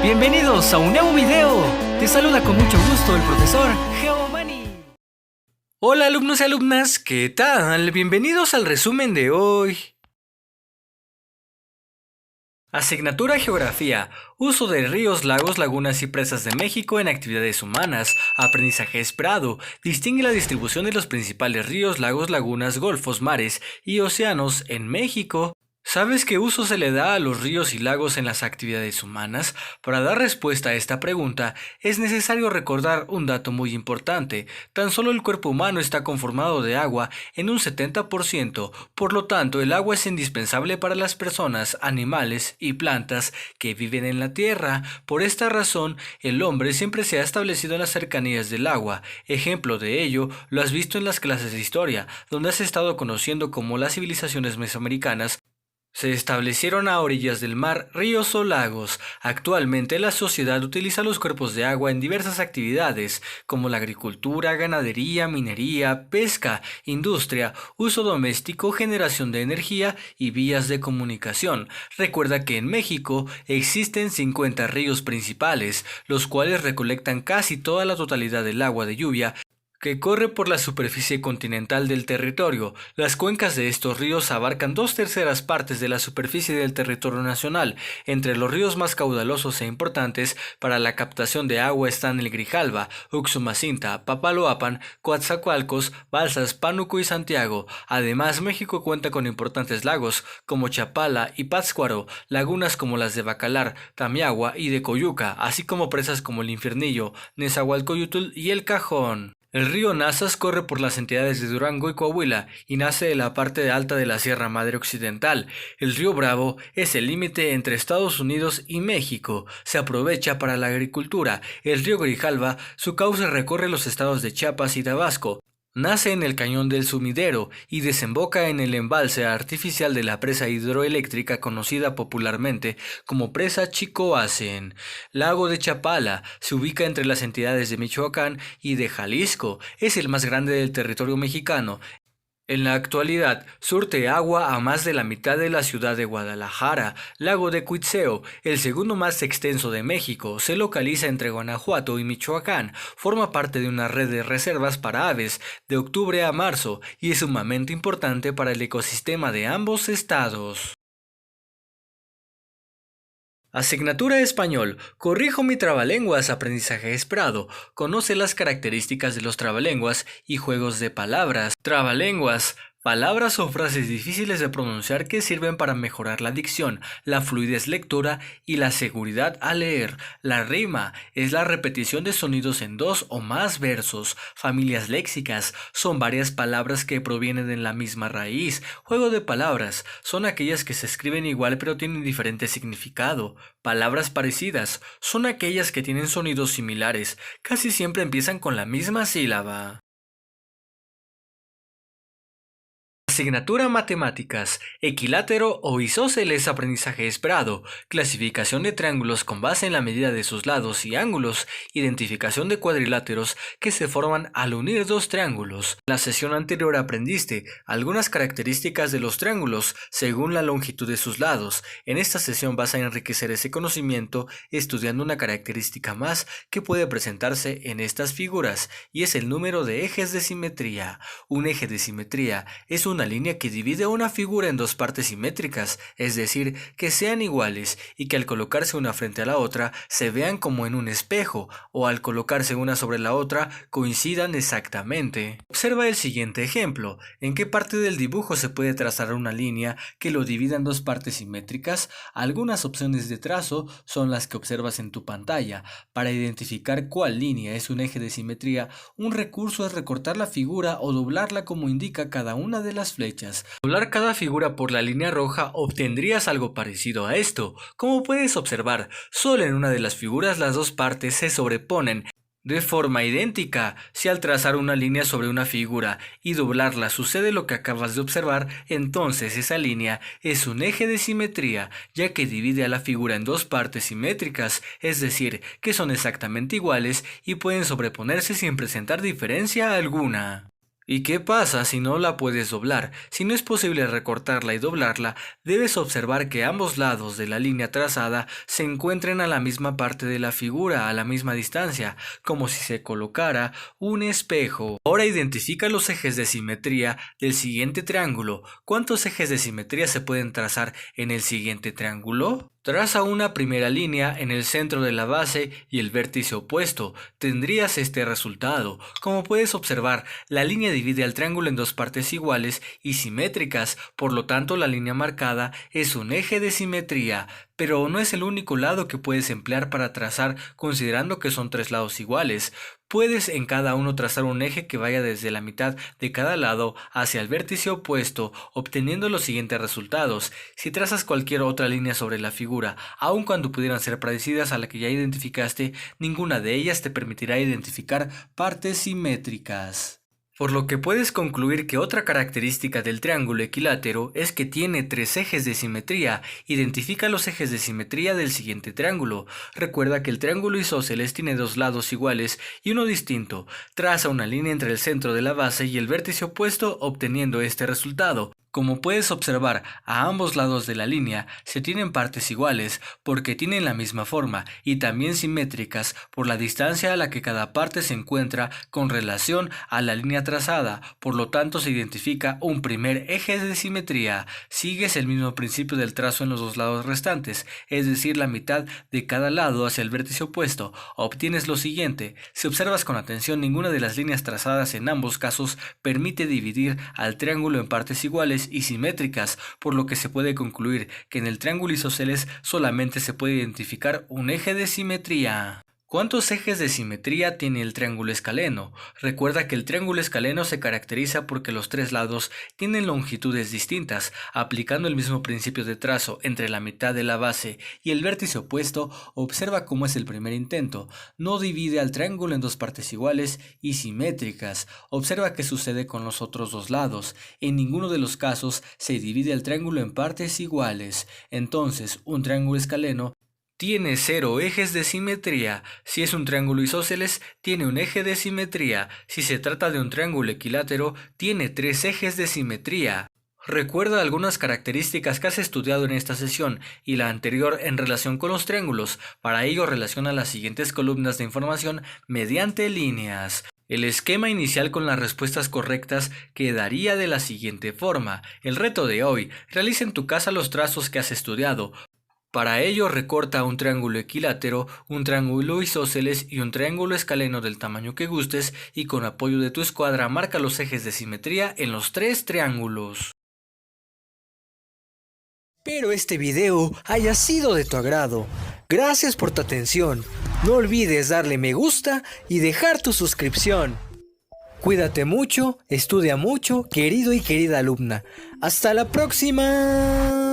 Bienvenidos a un nuevo video. Te saluda con mucho gusto el profesor Geomani. Hola alumnos y alumnas, ¿qué tal? Bienvenidos al resumen de hoy. Asignatura Geografía. Uso de ríos, lagos, lagunas y presas de México en actividades humanas. Aprendizaje esperado. Distingue la distribución de los principales ríos, lagos, lagunas, golfos, mares y océanos en México. ¿Sabes qué uso se le da a los ríos y lagos en las actividades humanas? Para dar respuesta a esta pregunta, es necesario recordar un dato muy importante. Tan solo el cuerpo humano está conformado de agua en un 70%, por lo tanto el agua es indispensable para las personas, animales y plantas que viven en la tierra. Por esta razón, el hombre siempre se ha establecido en las cercanías del agua. Ejemplo de ello lo has visto en las clases de historia, donde has estado conociendo cómo las civilizaciones mesoamericanas se establecieron a orillas del mar, ríos o lagos. Actualmente la sociedad utiliza los cuerpos de agua en diversas actividades, como la agricultura, ganadería, minería, pesca, industria, uso doméstico, generación de energía y vías de comunicación. Recuerda que en México existen 50 ríos principales, los cuales recolectan casi toda la totalidad del agua de lluvia que corre por la superficie continental del territorio. Las cuencas de estos ríos abarcan 2/3 partes de la superficie del territorio nacional. Entre los ríos más caudalosos e importantes para la captación de agua están el Grijalva, Uxumacinta, Papaloapan, Coatzacoalcos, Balsas, Pánuco y Santiago. Además, México cuenta con importantes lagos como Chapala y Pátzcuaro, lagunas como las de Bacalar, Tamiagua y de Coyuca, así como presas como el Infiernillo, Nezahualcóyotl y el Cajón. El río Nazas corre por las entidades de Durango y Coahuila y nace de la parte alta de la Sierra Madre Occidental. El río Bravo es el límite entre Estados Unidos y México. Se aprovecha para la agricultura. El río Grijalva, su cauce recorre los estados de Chiapas y Tabasco. Nace en el cañón del Sumidero y desemboca en el embalse artificial de la presa hidroeléctrica conocida popularmente como Presa Chicoacén. Lago de Chapala se ubica entre las entidades de Michoacán y de Jalisco. Es el más grande del territorio mexicano. En la actualidad, surte agua a más de la mitad de la ciudad de Guadalajara. Lago de Cuitzeo, el segundo más extenso de México, se localiza entre Guanajuato y Michoacán. Forma parte de una red de reservas para aves de octubre a marzo y es sumamente importante para el ecosistema de ambos estados. Asignatura Español. Corrijo mi trabalenguas, aprendizaje esperado. Conoce las características de los trabalenguas y juegos de palabras. Trabalenguas. Palabras o frases difíciles de pronunciar que sirven para mejorar la dicción, la fluidez lectora y la seguridad al leer. La rima es la repetición de sonidos en dos o más versos. Familias léxicas son varias palabras que provienen de la misma raíz. Juego de palabras son aquellas que se escriben igual pero tienen diferente significado. Palabras parecidas son aquellas que tienen sonidos similares, casi siempre empiezan con la misma sílaba. Asignatura Matemáticas, equilátero o isósceles, aprendizaje esperado, clasificación de triángulos con base en la medida de sus lados y ángulos, identificación de cuadriláteros que se forman al unir dos triángulos. En la sesión anterior aprendiste algunas características de los triángulos según la longitud de sus lados. En esta sesión vas a enriquecer ese conocimiento estudiando una característica más que puede presentarse en estas figuras y es el número de ejes de simetría. Un eje de simetría es una línea que divide una figura en dos partes simétricas, es decir, que sean iguales y que al colocarse una frente a la otra se vean como en un espejo o al colocarse una sobre la otra coincidan exactamente. Observa el siguiente ejemplo. ¿En qué parte del dibujo se puede trazar una línea que lo divida en dos partes simétricas? Algunas opciones de trazo son las que observas en tu pantalla. Para identificar cuál línea es un eje de simetría, un recurso es recortar la figura o doblarla como indica cada una de las flechas. Doblar cada figura por la línea roja obtendrías algo parecido a esto. Como puedes observar, solo en una de las figuras las dos partes se sobreponen de forma idéntica. Si al trazar una línea sobre una figura y doblarla sucede lo que acabas de observar, entonces esa línea es un eje de simetría, ya que divide a la figura en dos partes simétricas, es decir, que son exactamente iguales y pueden sobreponerse sin presentar diferencia alguna. ¿Y qué pasa si no la puedes doblar? Si no es posible recortarla y doblarla, debes observar que ambos lados de la línea trazada se encuentren a la misma parte de la figura, a la misma distancia, como si se colocara un espejo. Ahora identifica los ejes de simetría del siguiente triángulo. ¿Cuántos ejes de simetría se pueden trazar en el siguiente triángulo? Traza una primera línea en el centro de la base y el vértice opuesto. Tendrías este resultado. Como puedes observar, la línea divide al triángulo en dos partes iguales y simétricas, por lo tanto la línea marcada es un eje de simetría. Pero no es el único lado que puedes emplear para trazar considerando que son tres lados iguales. Puedes en cada uno trazar un eje que vaya desde la mitad de cada lado hacia el vértice opuesto, obteniendo los siguientes resultados. Si trazas cualquier otra línea sobre la figura, aun cuando pudieran ser parecidas a la que ya identificaste, ninguna de ellas te permitirá identificar partes simétricas. Por lo que puedes concluir que otra característica del triángulo equilátero es que tiene tres ejes de simetría. Identifica los ejes de simetría del siguiente triángulo. Recuerda que el triángulo isósceles tiene dos lados iguales y uno distinto. Traza una línea entre el centro de la base y el vértice opuesto, obteniendo este resultado. Como puedes observar, a ambos lados de la línea se tienen partes iguales porque tienen la misma forma y también simétricas por la distancia a la que cada parte se encuentra con relación a la línea trazada, por lo tanto se identifica un primer eje de simetría. Sigues el mismo principio del trazo en los dos lados restantes, es decir, la mitad de cada lado hacia el vértice opuesto. Obtienes lo siguiente: si observas con atención, ninguna de las líneas trazadas en ambos casos permite dividir al triángulo en partes iguales y simétricas, por lo que se puede concluir que en el triángulo isósceles solamente se puede identificar un eje de simetría. ¿Cuántos ejes de simetría tiene el triángulo escaleno? Recuerda que el triángulo escaleno se caracteriza porque los tres lados tienen longitudes distintas. Aplicando el mismo principio de trazo entre la mitad de la base y el vértice opuesto, observa cómo es el primer intento. No divide al triángulo en dos partes iguales y simétricas. Observa qué sucede con los otros dos lados. En ninguno de los casos se divide el triángulo en partes iguales. Entonces, un triángulo escaleno tiene 0 ejes de simetría. Si es un triángulo isósceles, tiene un eje de simetría. Si se trata de un triángulo equilátero, tiene 3 ejes de simetría. Recuerda algunas características que has estudiado en esta sesión y la anterior en relación con los triángulos. Para ello relaciona las siguientes columnas de información mediante líneas. El esquema inicial con las respuestas correctas quedaría de la siguiente forma. El reto de hoy: realiza en tu casa los trazos que has estudiado. Para ello recorta un triángulo equilátero, un triángulo isósceles y un triángulo escaleno del tamaño que gustes y con apoyo de tu escuadra marca los ejes de simetría en los 3 triángulos. Espero este video haya sido de tu agrado. Gracias por tu atención. No olvides darle me gusta y dejar tu suscripción. Cuídate mucho, estudia mucho, querido y querida alumna. ¡Hasta la próxima!